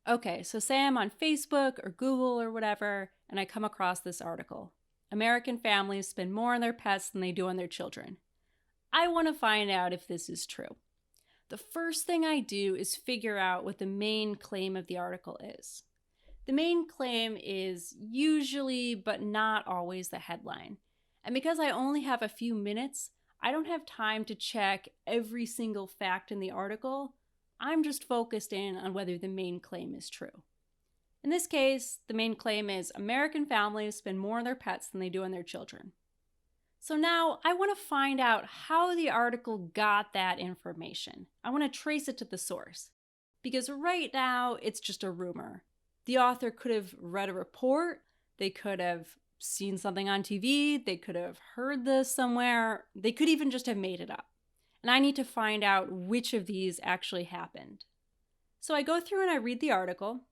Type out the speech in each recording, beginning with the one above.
Okay, so say I'm on Facebook or Google or whatever, and I come across this article. American families spend more on their pets than they do on their children. I want to find out if this is true. The first thing I do is figure out what the main claim of the article is. The main claim is usually, but not always, the headline. And because I only have a few minutes, I don't have time to check every single fact in the article. I'm just focused in on whether the main claim is true. In this case, the main claim is American families spend more on their pets than they do on their children. So now I want to find out how the article got that information. I want to trace it to the source. Because right now, it's just a rumor. The author could have read a report, they could have seen something on TV, they could have heard this somewhere, they could even just have made it up. And I need to find out which of these actually happened. So I go through and I read the article,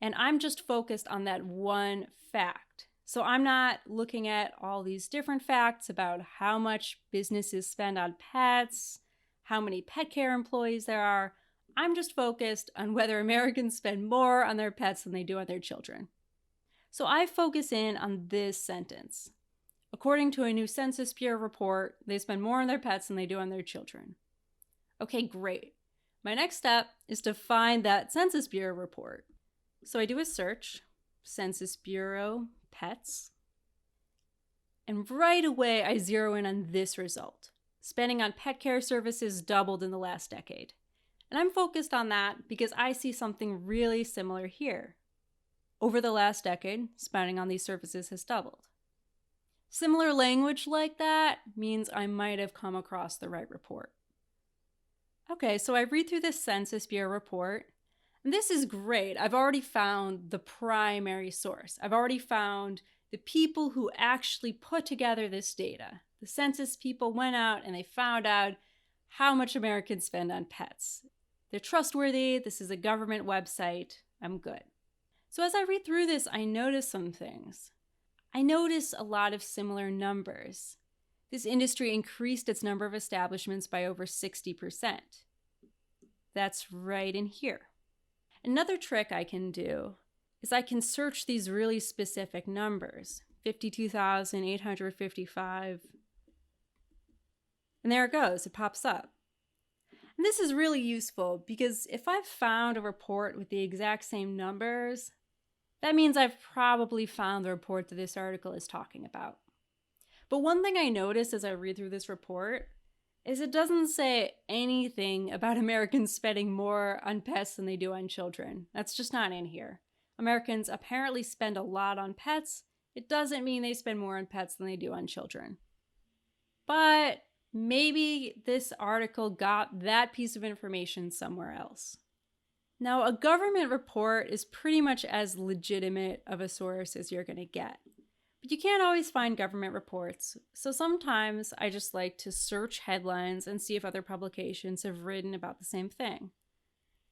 and I'm just focused on that one fact. So I'm not looking at all these different facts about how much businesses spend on pets, how many pet care employees there are. I'm just focused on whether Americans spend more on their pets than they do on their children. So I focus in on this sentence. According to a new Census Bureau report, they spend more on their pets than they do on their children. Okay, great. My next step is to find that Census Bureau report. So I do a search, Census Bureau, pets, and right away I zero in on this result. Spending on pet care services doubled in the last decade. And I'm focused on that because I see something really similar here. Over the last decade, spending on these services has doubled. Similar language like that means I might have come across the right report. Okay, so I read through this Census Bureau report, and this is great. I've already found the primary source. I've already found the people who actually put together this data. The census people went out and they found out how much Americans spend on pets. They're trustworthy. This is a government website. I'm good. So as I read through this, I notice some things. I notice a lot of similar numbers. This industry increased its number of establishments by over 60%. That's right in here. Another trick I can do is I can search these really specific numbers, 52,855. And there it goes, it pops up. And this is really useful because if I've found a report with the exact same numbers, that means I've probably found the report that this article is talking about. But one thing I noticed as I read through this report is it doesn't say anything about Americans spending more on pets than they do on children. That's just not in here. Americans apparently spend a lot on pets. It doesn't mean they spend more on pets than they do on children. But maybe this article got that piece of information somewhere else. Now, a government report is pretty much as legitimate of a source as you're going to get. But you can't always find government reports, so sometimes I just like to search headlines and see if other publications have written about the same thing.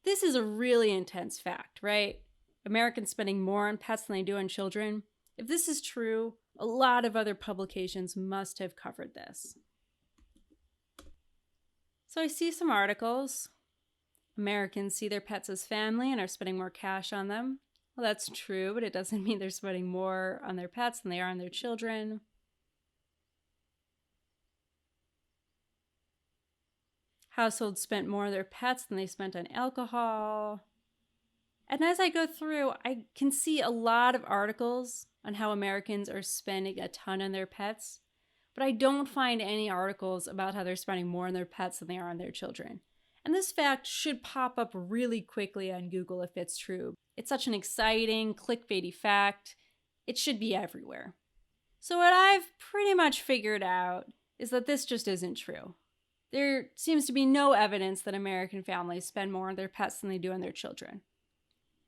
This is a really intense fact, right? Americans spending more on pets than they do on children. If this is true, a lot of other publications must have covered this. So I see some articles. Americans see their pets as family and are spending more cash on them. Well, that's true, but it doesn't mean they're spending more on their pets than they are on their children. Households spent more on their pets than they spent on alcohol. And as I go through, I can see a lot of articles on how Americans are spending a ton on their pets, but I don't find any articles about how they're spending more on their pets than they are on their children. And this fact should pop up really quickly on Google if it's true. It's such an exciting, clickbaity fact. It should be everywhere. So what I've pretty much figured out is that this just isn't true. There seems to be no evidence that American families spend more on their pets than they do on their children.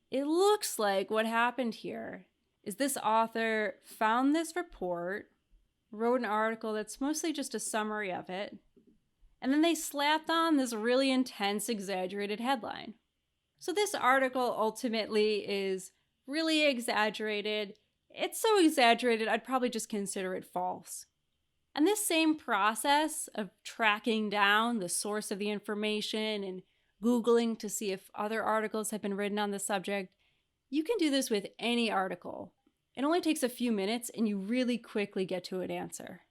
It looks like what happened here is this author found this report, wrote an article that's mostly just a summary of it, and then they slapped on this really intense, exaggerated headline. So this article ultimately is really exaggerated. It's so exaggerated, I'd probably just consider it false. And this same process of tracking down the source of the information and Googling to see if other articles have been written on the subject. You can do this with any article. It only takes a few minutes and you really quickly get to an answer.